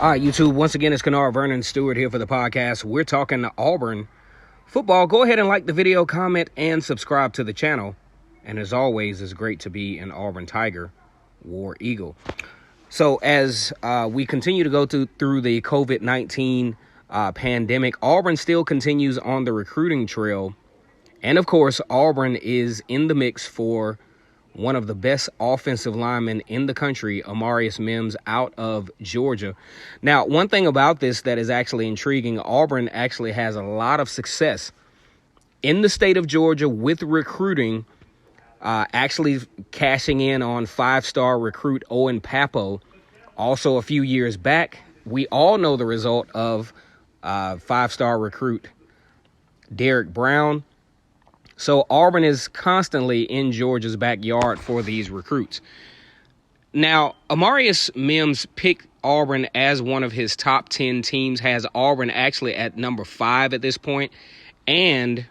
All right, YouTube, once again, it's Kennard Vernon Stewart here for the podcast. We're talking Auburn football. Go ahead and like the video, comment, and subscribe to the channel. And as always, it's great to be an Auburn Tiger, War Eagle. So as we continue to go through the COVID-19 pandemic, Auburn still continues on the recruiting trail. And, of course, Auburn is in the mix for one of the best offensive linemen in the country, Amarius Mims, out of Georgia. Now, one thing about this that is actually intriguing, Auburn actually has a lot of success in the state of Georgia with recruiting, actually cashing in on five-star recruit Owen Pappoe. Also, a few years back, we all know the result of five-star recruit Derek Brown. So Auburn is constantly in Georgia's backyard for these recruits. Now, Amarius Mims picked Auburn as one of his top 10 teams, has Auburn actually at number 5 at this point, and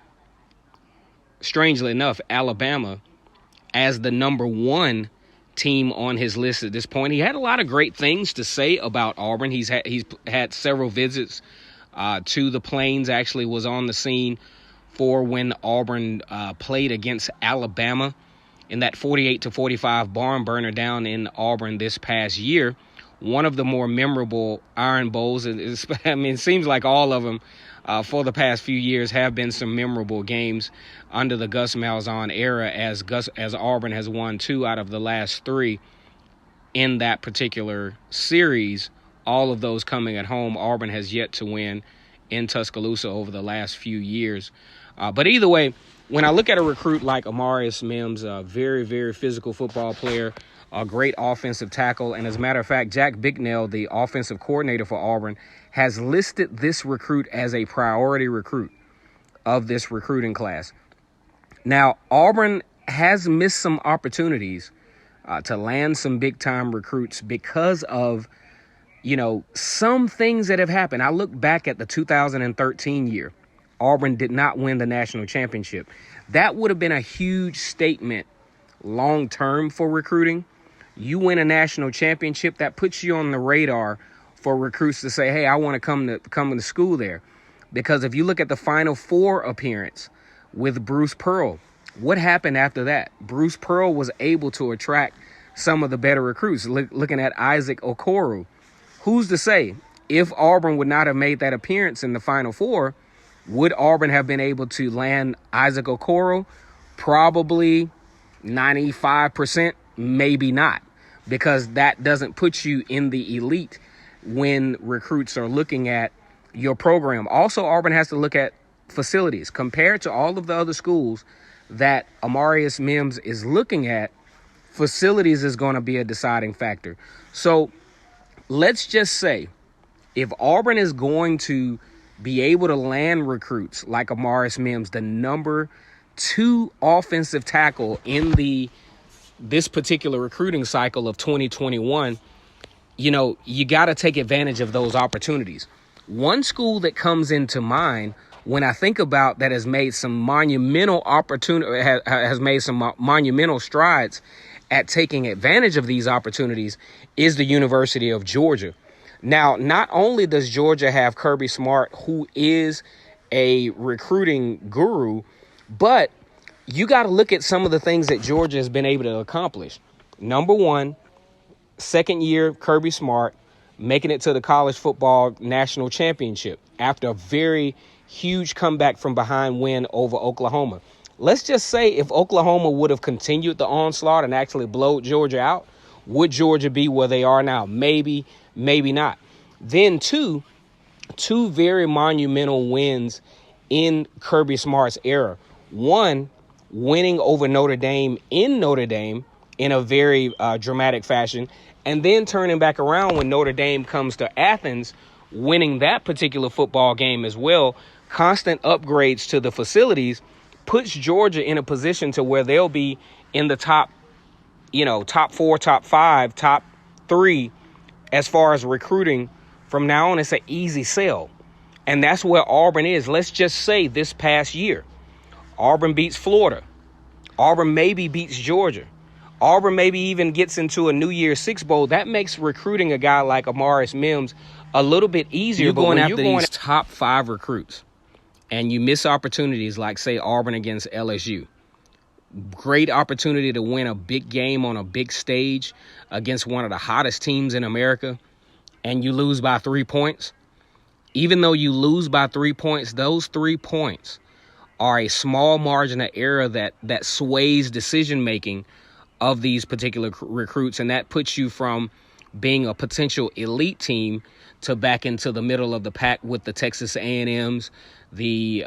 strangely enough, Alabama as the number 1 team on his list at this point. He had a lot of great things to say about Auburn. He's had several visits to the Plains, actually was on the scene for when Auburn played against Alabama in that 48-45 barn burner down in Auburn this past year. One of the more memorable Iron Bowls. It seems like all of them for the past few years have been some memorable games under the Gus Malzahn era, as Auburn has won 2 out of the last 3 in that particular series. All of those coming at home. Auburn has yet to win in Tuscaloosa over the last few years. But either way, when I look at a recruit like Amarius Mims, a very, very physical football player, a great offensive tackle, and as a matter of fact, Jack Bicknell, the offensive coordinator for Auburn, has listed this recruit as a priority recruit of this recruiting class. Now, Auburn has missed some opportunities to land some big-time recruits because of, some things that have happened. I look back at the 2013 year. Auburn did not win the national championship. That would have been a huge statement long-term for recruiting. You win a national championship, that puts you on the radar for recruits to say, hey, I want to come to school there. Because if you look at the Final Four appearance with Bruce Pearl, what happened after that? Bruce Pearl was able to attract some of the better recruits. Looking at Isaac Okoro, who's to say if Auburn would not have made that appearance in the Final Four, would Auburn have been able to land Isaac Okoro? Probably 95%, maybe not, because that doesn't put you in the elite when recruits are looking at your program. Also, Auburn has to look at facilities. Compared to all of the other schools that Amarius Mims is looking at, facilities is going to be a deciding factor. So let's just say if Auburn is going to be able to land recruits like Amarius Mims, the number 2 offensive tackle in this particular recruiting cycle of 2021, you got to take advantage of those opportunities. One school that comes into mind when I think about that has made some monumental has made some monumental strides at taking advantage of these opportunities is the University of Georgia. Now, not only does Georgia have Kirby Smart, who is a recruiting guru, but you got to look at some of the things that Georgia has been able to accomplish. Number 1, second year Kirby Smart making it to the college football national championship after a very huge comeback from behind win over Oklahoma. Let's just say if Oklahoma would have continued the onslaught and actually blowed Georgia out, would Georgia be where they are now? Maybe, maybe not. Then two very monumental wins in Kirby Smart's era. One, winning over Notre Dame in a very dramatic fashion, and then turning back around when Notre Dame comes to Athens, winning that particular football game as well. Constant upgrades to the facilities puts Georgia in a position to where they'll be in the top 4, top 5, top 3 as far as recruiting. From now on, it's an easy sell. And that's where Auburn is. Let's just say this past year, Auburn beats Florida. Auburn maybe beats Georgia. Auburn maybe even gets into a New Year's Six Bowl, that makes recruiting a guy like Amarius Mims a little bit easier. You're going after these top 5 recruits, and you miss opportunities like, say, Auburn against LSU. Great opportunity to win a big game on a big stage against one of the hottest teams in America, and you lose by 3 points. Even though you lose by 3 points, those 3 points are a small margin of error that sways decision-making of these particular recruits, and that puts you from being a potential elite team to back into the middle of the pack with the Texas A&Ms, the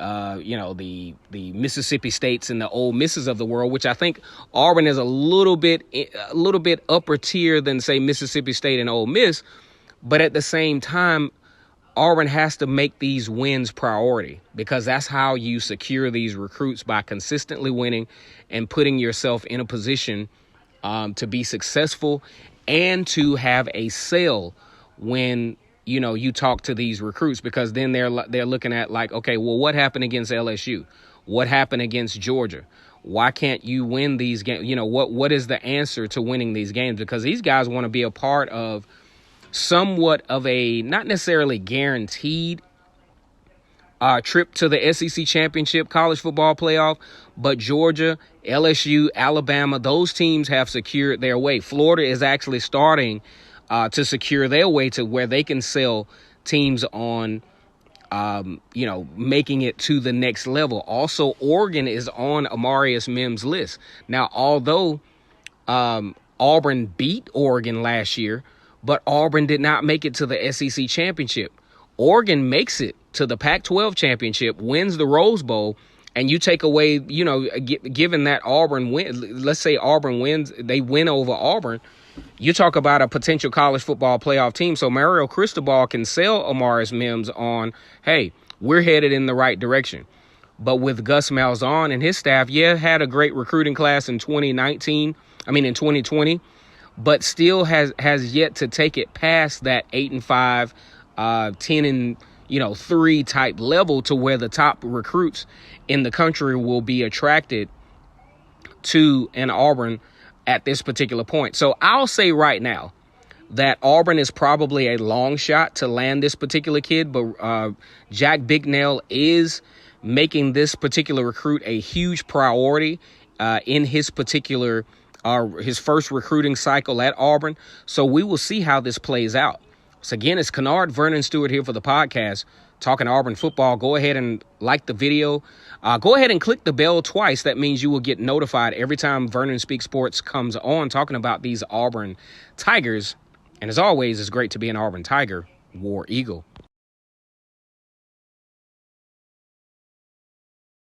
Mississippi States and the Ole Misses of the world, which I think Auburn is a little bit upper tier than, say, Mississippi State and Ole Miss, but at the same time, Auburn has to make these wins priority, because that's how you secure these recruits, by consistently winning and putting yourself in a position to be successful and to have a sale when you talk to these recruits, because then they're looking at like, okay, well, what happened against LSU? What happened against Georgia? Why can't you win these games? What is the answer to winning these games? Because these guys want to be a part of somewhat of a, not necessarily guaranteed trip to the SEC championship college football playoff, but Georgia, LSU, Alabama, those teams have secured their way. Florida is actually starting to secure their way to where they can sell teams on, making it to the next level. Also, Oregon is on Amarius Mims' list. Now, although Auburn beat Oregon last year, but Auburn did not make it to the SEC championship. Oregon makes it to the Pac-12 championship, wins the Rose Bowl, and you take away, given that Auburn win, let's say Auburn wins, they win over Auburn, you talk about a potential college football playoff team. So Mario Cristobal can sell Amarius Mims on, hey, we're headed in the right direction. But with Gus Malzahn and his staff, had a great recruiting class in 2020, but still has yet to take it past that 8-5, 10-3 type level to where the top recruits in the country will be attracted to an Auburn at this particular point. So I'll say right now that Auburn is probably a long shot to land this particular kid, but Jack Bignell is making this particular recruit a huge priority in his particular his first recruiting cycle at Auburn. So we will see how this plays out. So again, it's Kennard Vernon Stewart here for the podcast, talking Auburn football. Go ahead and like the video. Go ahead and click the bell twice. That means you will get notified every time Vernon Speaks Sports comes on, talking about these Auburn Tigers. And as always, it's great to be an Auburn Tiger, War Eagle.